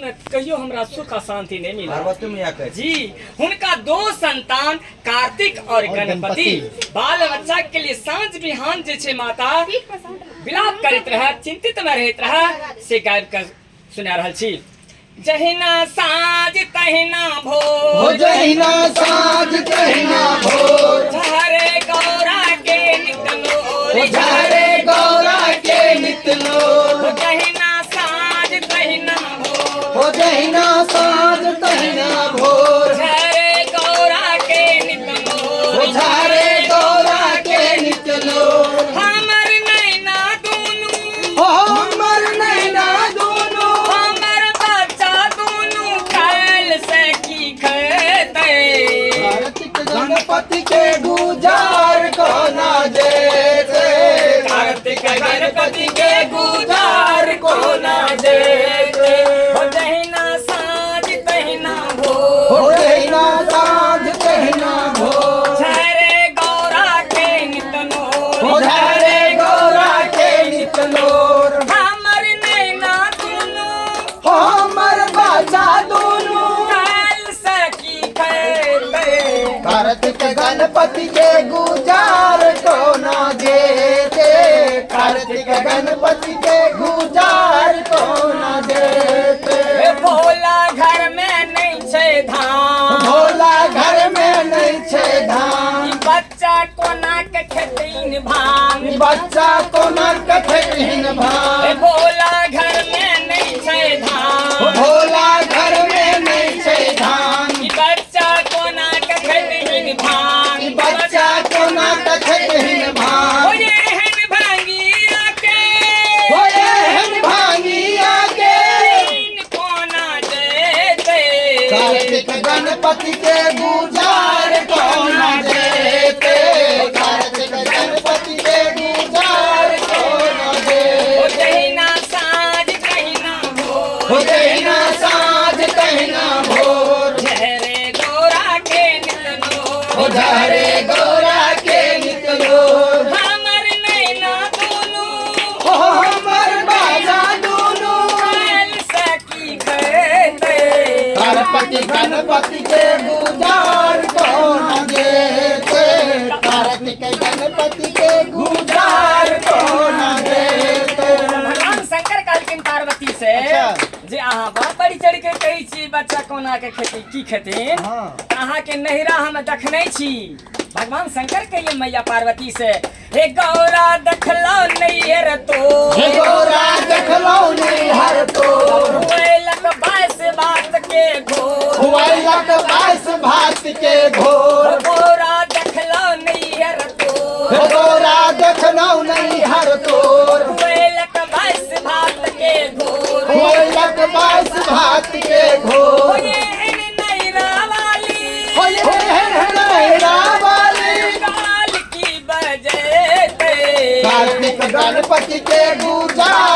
न कहियो हमरा सुख शांति नहीं मिला। पार्वती मैया के जी उनका 2 संतान कार्तिक और गणपति बाल बच्चा के लिए सांझ बिहान जे छे माता विलाप करैत रहे, चिंतित में रहैत रहे से गाबि के सुना रहल छी। जहिना साँझ तहिना भोर, जहिना साँझ तहिना भोर, झरे गौरा के निकलो, झरे गौरा के निकलो। जहिना साँझ तहिना भोर, जहिना साँझ तहिना भोर, झरे गौरा के निकलो, झरे गौरा के निकलो। हमर नैना दुनू, हमर नैना दुनू, हमर बच्चा दुनू खाइल से की खेतै। कार्तिक गणपति के गुजार कोना जेते, कार्तिक गणपति के गुजार कोना जेते। हो जहिना साँझ तहिना भोर, जहिना साँझ तहिना भोर, झरे गौरा के नितनो, झरे गौरा के निकलो। हमर नैना दुनू हमर बच्चा दुनू काल से की खेतै। कार्तिक गणपति के गुजार कोना जेते, कार्तिक गणपति के गुजार कोना जेते। भोला घर में नहीं छे धान, भोला घर में नहीं छे धान, ई बच्चा कोना के खेतीन भान। बच्चा कोना कठिन भान। भोला घर में नहीं छे धान, भोला घर में नहीं छे धान, ई बच्चा कोना के खेतीन भान। बच्चा कोना कठिन भान। हो ये हन भांगिया के, होए हन भांगिया के, तीन कोना देते। कार्तिक गणपति के गुजार कोना देते, कार्तिक गणपति के गुजार कोना हो देते। जहिना साँझ तहिना भोर, हो जहिना साँझ तहिना भोर, झरे गौरा के नितनो, झरे गौरा के निकलो। हमर नैना दुनू हमर बाजा दुनू काल से की खेतै। गणपति गणपति के गुजार कोना देते, कार्तिक गणपति के गुजार कोना देते। भगवान शंकर कहलखिन पार्वती से जे अहाँ बड़ा बढ़ी चढ़ के कहै छी बच्चा कोना के खेती की खेथिन, अहाँ के नहिरा हम देखने छी। भगवान शंकर कहिए मैया पार्वती से, हे गौरा देखलो नैहर तो, हे गौरा देखलो नैहर तो, हुएलक 22 बात के घोर। हुएलक 22 भात के घोर। गौरा देखलो नैहर तो, हे गौरा देखलो नैहर तोर, हुएलक 22 भात के घोर। हुएलक 22 भात के घोर। होए हन नैरा वाली, होए हन नैरा वाली, काल की बजेते। कार्तिक गणपति के गुजार